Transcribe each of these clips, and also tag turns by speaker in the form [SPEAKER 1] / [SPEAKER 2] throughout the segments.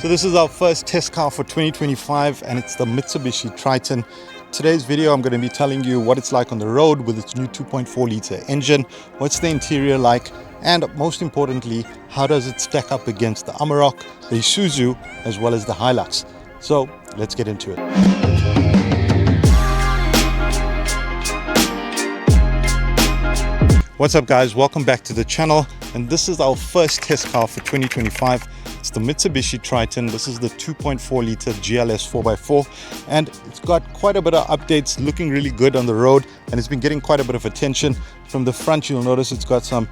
[SPEAKER 1] So this is our first test car for 2025 and it's the Mitsubishi Triton. Today's video I'm going to be telling you what it's like on the road with its new 2.4 liter engine, what's the interior like, and most importantly, how does it stack up against the Amarok, the Isuzu, as well as the Hilux. So let's get into it. What's up guys, welcome back to the channel, and this is our first test car for 2025. It's the Mitsubishi Triton. This is the 2.4 liter GLS 4x4 and it's got quite a bit of updates, looking really good on the road, and it's been getting quite a bit of attention. From the front you'll notice it's got some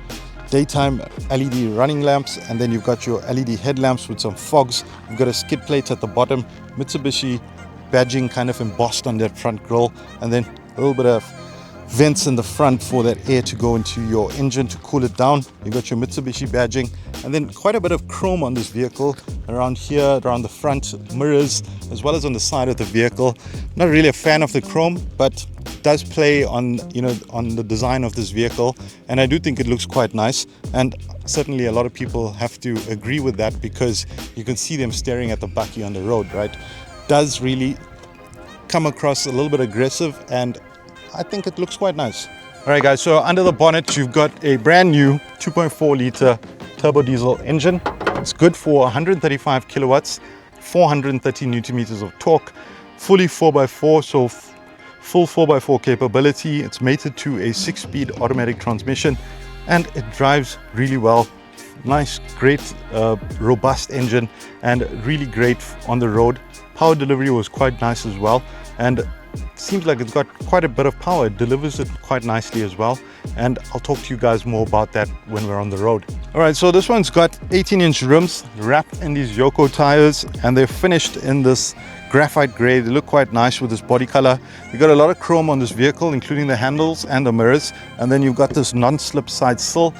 [SPEAKER 1] daytime LED running lamps, and then you've got your LED headlamps with some fogs. You've got a skid plate at the bottom, Mitsubishi badging kind of embossed on that front grille, and then a little bit of vents in the front for that air to go into your engine to cool it down. You've got your Mitsubishi badging, and then quite a bit of chrome on this vehicle around here, around the front mirrors, as well as on the side of the vehicle. Not really a fan of the chrome, but does play on, on the design of this vehicle, and I do think it looks quite nice, and certainly a lot of people have to agree with that because you can see them staring at the bakkie on the road, right? Does really come across a little bit aggressive, and I think it looks quite nice. All right guys, so under the bonnet you've got a brand new 2.4 liter turbo diesel engine. It's good for 135 kilowatts, 430 newton meters of torque, fully 4x4, so full 4x4 capability. It's mated to a 6-speed automatic transmission and it drives really well. Nice, great, robust engine, and really great on the road. Power delivery was quite nice as well, and seems like it's got quite a bit of power. It delivers it quite nicely as well, and I'll talk to you guys more about that when we're on the road. All right, so this one's got 18-inch rims wrapped in these Yoko tires, and they're finished in this graphite gray. They look quite nice with this body color. You've got a lot of chrome on this vehicle, including the handles and the mirrors, and then you've got this non-slip side sill.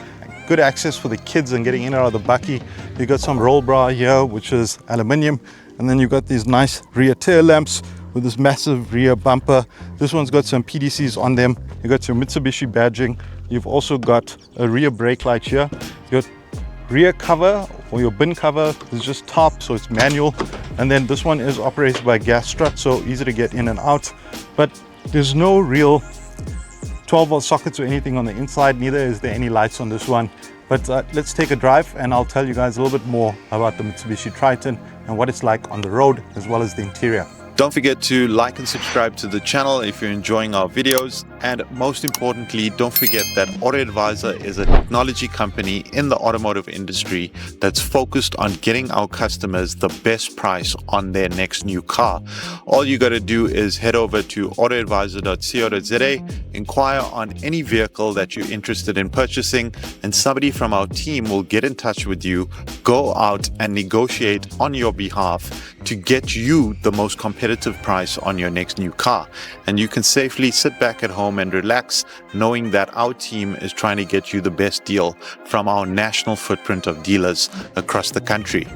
[SPEAKER 1] Good access for the kids and getting in and out of the bakkie. You've got some roll bar here, which is aluminium, and then you've got these nice rear tail lamps with this massive rear bumper. This one's got some PDCs on them. You've got your Mitsubishi badging. You've also got a rear brake light here. Your rear cover, or your bin cover, is just top, so it's manual. And then this one is operated by gas strut, so easy to get in and out. But there's no real 12-volt sockets or anything on the inside, neither is there any lights on this one. But let's take a drive and I'll tell you guys a little bit more about the Mitsubishi Triton and what it's like on the road, as well as the interior.
[SPEAKER 2] Don't forget to like and subscribe to the channel if you're enjoying our videos. And most importantly, don't forget that Auto Advisor is a technology company in the automotive industry that's focused on getting our customers the best price on their next new car. All you got to do is head over to autoadvisor.co.za, inquire on any vehicle that you're interested in purchasing, and somebody from our team will get in touch with you, go out and negotiate on your behalf to get you the most competitive price on your next new car. And you can safely sit back at home and relax, knowing that our team is trying to get you the best deal from our national footprint of dealers across the country.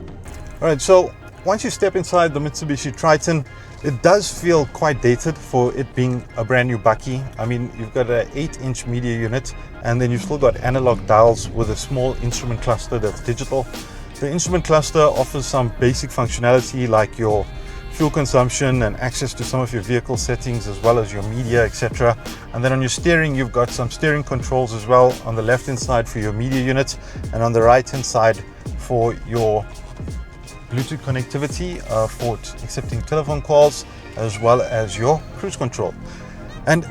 [SPEAKER 1] All right, so once you step inside the Mitsubishi Triton, it does feel quite dated for it being a brand new bakkie. I mean, you've got an 8-inch media unit, and then you've still got analog dials with a small instrument cluster that's digital. The instrument cluster offers some basic functionality like your fuel consumption and access to some of your vehicle settings, as well as your media, etc. And then on your steering, you've got some steering controls as well on the left hand side for your media unit, and on the right hand side for your Bluetooth connectivity for accepting telephone calls, as well as your cruise control. And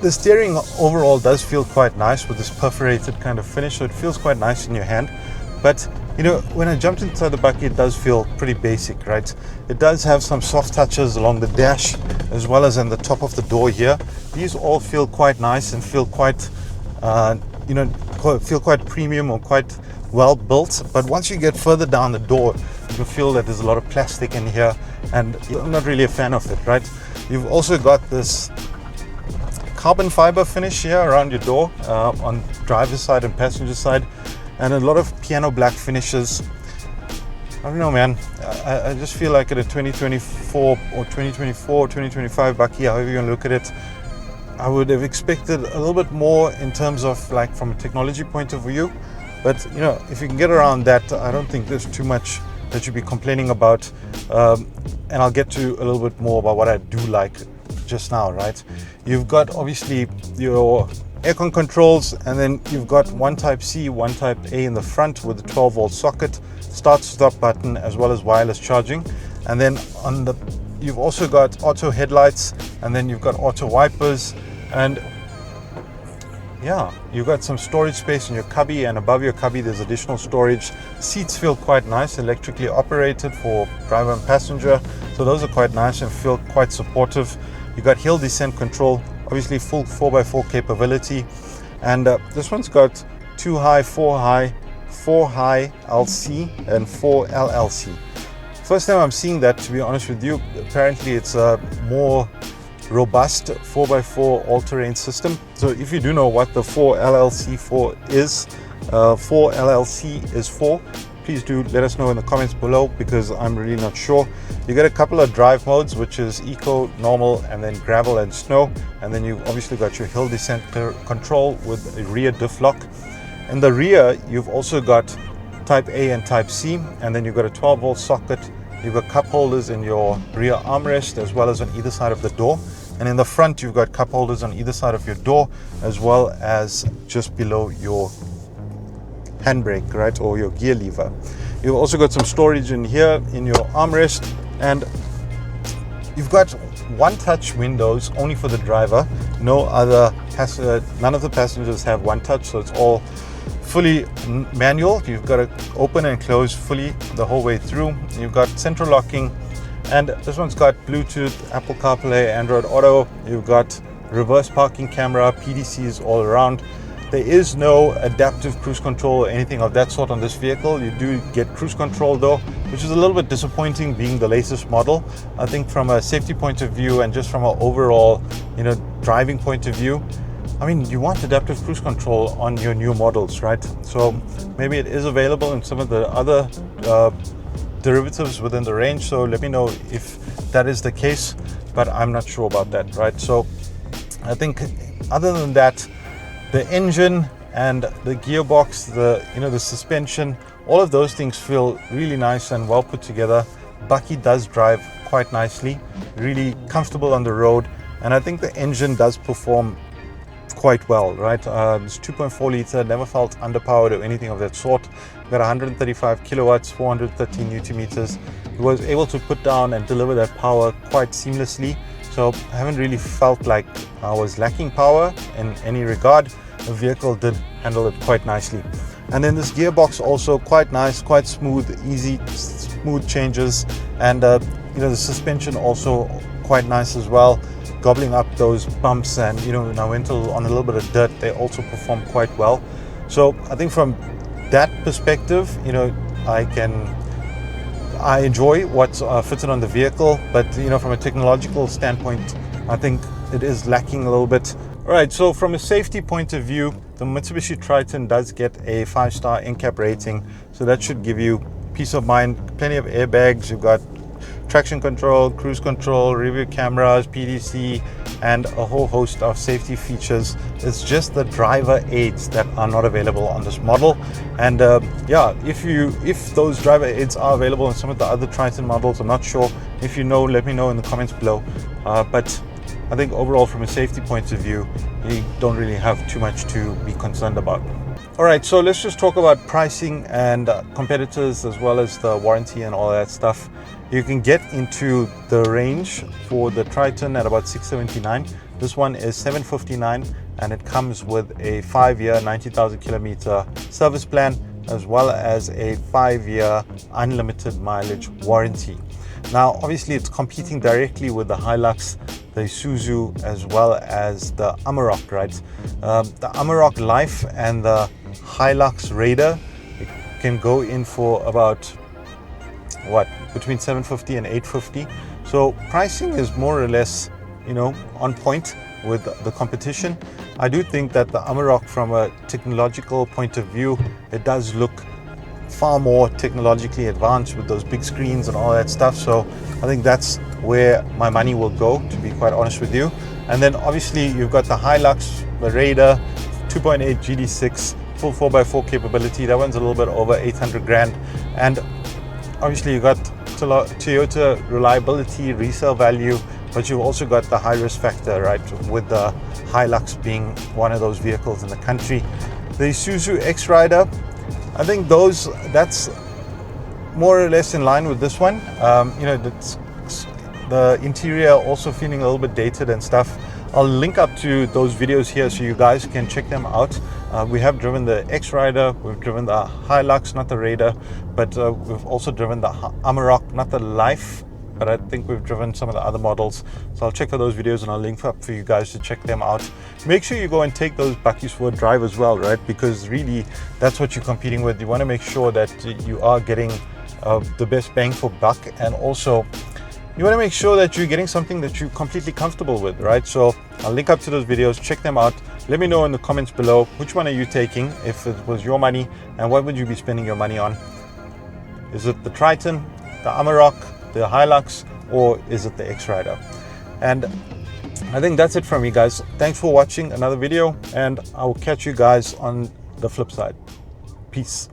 [SPEAKER 1] the steering overall does feel quite nice with this perforated kind of finish, so it feels quite nice in your hand. But when I jumped inside the bakkie, it does feel pretty basic, right? It does have some soft touches along the dash, as well as on the top of the door here. These all feel quite nice and feel quite, feel quite premium or quite well built. But once you get further down the door, you can feel that there's a lot of plastic in here, and I'm not really a fan of it, right? You've also got this carbon fiber finish here around your door on driver's side and passenger side, and a lot of piano black finishes. I don't know, man. I just feel like at a 2024 or 2025 bakkie, however you want to look at it, I would have expected a little bit more in terms of like from a technology point of view. But if you can get around that, I don't think there's too much that you'd be complaining about, and I'll get to a little bit more about what I do like just now, right? You've got obviously your aircon controls, and then you've got one type C, one type A in the front with a 12-volt socket, start stop button, as well as wireless charging. And then on the you've also got auto headlights, and then you've got auto wipers, and yeah, you've got some storage space in your cubby, and above your cubby there's additional storage. Seats feel quite nice, electrically operated for driver and passenger, so those are quite nice and feel quite supportive. You've got hill descent control, obviously full 4x4 capability, and this one's got 2 high, 4 high, 4 high LC and 4 LLC. First time I'm seeing that, to be honest with you. Apparently it's a more robust 4x4 all-terrain system. So if you do know what the 4 LLC 4 is, 4 LLC is for, please do let us know in the comments below, because I'm really not sure. You get a couple of drive modes, which is eco, normal, and then gravel and snow. And then you've obviously got your hill descent control with a rear diff lock. In the rear, you've also got type A and type C, and then you've got a 12-volt socket. You've got cup holders in your rear armrest, as well as on either side of the door. And in the front, you've got cup holders on either side of your door, as well as just below your handbrake, right, or your gear lever. You've also got some storage in here in your armrest, and you've got one-touch windows only for the driver. No other none of the passengers have one-touch, so it's all fully manual. You've got to open and close fully the whole way through. You've got central locking, and this one's got Bluetooth, Apple CarPlay, Android Auto. You've got reverse parking camera, PDCs all around. There is no adaptive cruise control or anything of that sort on this vehicle. You do get cruise control though, which is a little bit disappointing being the latest model. I think from a safety point of view and just from an overall, driving point of view, I mean, you want adaptive cruise control on your new models, right? So maybe it is available in some of the other derivatives within the range. So let me know if that is the case, but I'm not sure about that, right? So I think other than that, the engine and the gearbox, the suspension, all of those things feel really nice and well put together. Bucky does drive quite nicely, really comfortable on the road, and I think the engine does perform quite well, right? It's 2.4 liter, never felt underpowered or anything of that sort. Got 135 kilowatts, 413 newton meters. It was able to put down and deliver that power quite seamlessly. So I haven't really felt like I was lacking power in any regard. The vehicle did handle it quite nicely. And then this gearbox also quite nice, quite smooth, easy, smooth changes. And the suspension also quite nice as well, gobbling up those bumps, and when I went on a little bit of dirt, they also perform quite well. So I think from that perspective, I enjoy what's fitted on the vehicle, but from a technological standpoint, I think it is lacking a little bit. All right, so from a safety point of view, the Mitsubishi Triton does get a 5-star NCAP rating, so that should give you peace of mind. Plenty of airbags. You've got traction control, cruise control, rear cameras, PDC, and a whole host of safety features. It's just the driver aids that are not available on this model. And if those driver aids are available in some of the other Triton models, I'm not sure. If you know, let me know in the comments below. But I think overall, from a safety point of view, you don't really have too much to be concerned about. All right, so let's just talk about pricing and competitors, as well as the warranty and all that stuff. You can get into the range for the Triton at about $679. This one is $759, and it comes with a 5-year 90,000 kilometer service plan, as well as a 5-year unlimited mileage warranty. Now, obviously, it's competing directly with the Hilux, the Isuzu, as well as the Amarok, right? The Amarok Life and the Hilux Raider can go in for about between $750 and $850. So pricing is more or less on point with the competition. I do think that the Amarok, from a technological point of view, it does look far more technologically advanced with those big screens and all that stuff. So I think that's where my money will go, to be quite honest with you. And then obviously you've got the Hilux, the Raider, 2.8 GD6, full 4x4 capability. That one's a little bit over 800 grand. And obviously you got Toyota reliability, resale value, but you've also got the high risk factor, right? With the Hilux being one of those vehicles in the country. The Isuzu X-Rider, I think that's more or less in line with this one. You know, the interior also feeling a little bit dated and stuff. I'll link up to those videos here so you guys can check them out. We have driven the X-Rider, we've driven the Hilux, not the Raider, but we've also driven the Amarok, not the Life, but I think we've driven some of the other models. So I'll check for those videos and I'll link up for you guys to check them out. Make sure you go and take those buckies for a drive as well, right? Because really that's what you're competing with. You want to make sure that you are getting the best bang for buck, and also you want to make sure that you're getting something that you're completely comfortable with, right? So I'll link up to those videos, check them out. Let me know in the comments below, which one are you taking if it was your money, and what would you be spending your money on? Is it the Triton, the Amarok, the Hilux, or is it the X-Rider? And I think that's it from me, guys. Thanks for watching another video, and I will catch you guys on the flip side. Peace.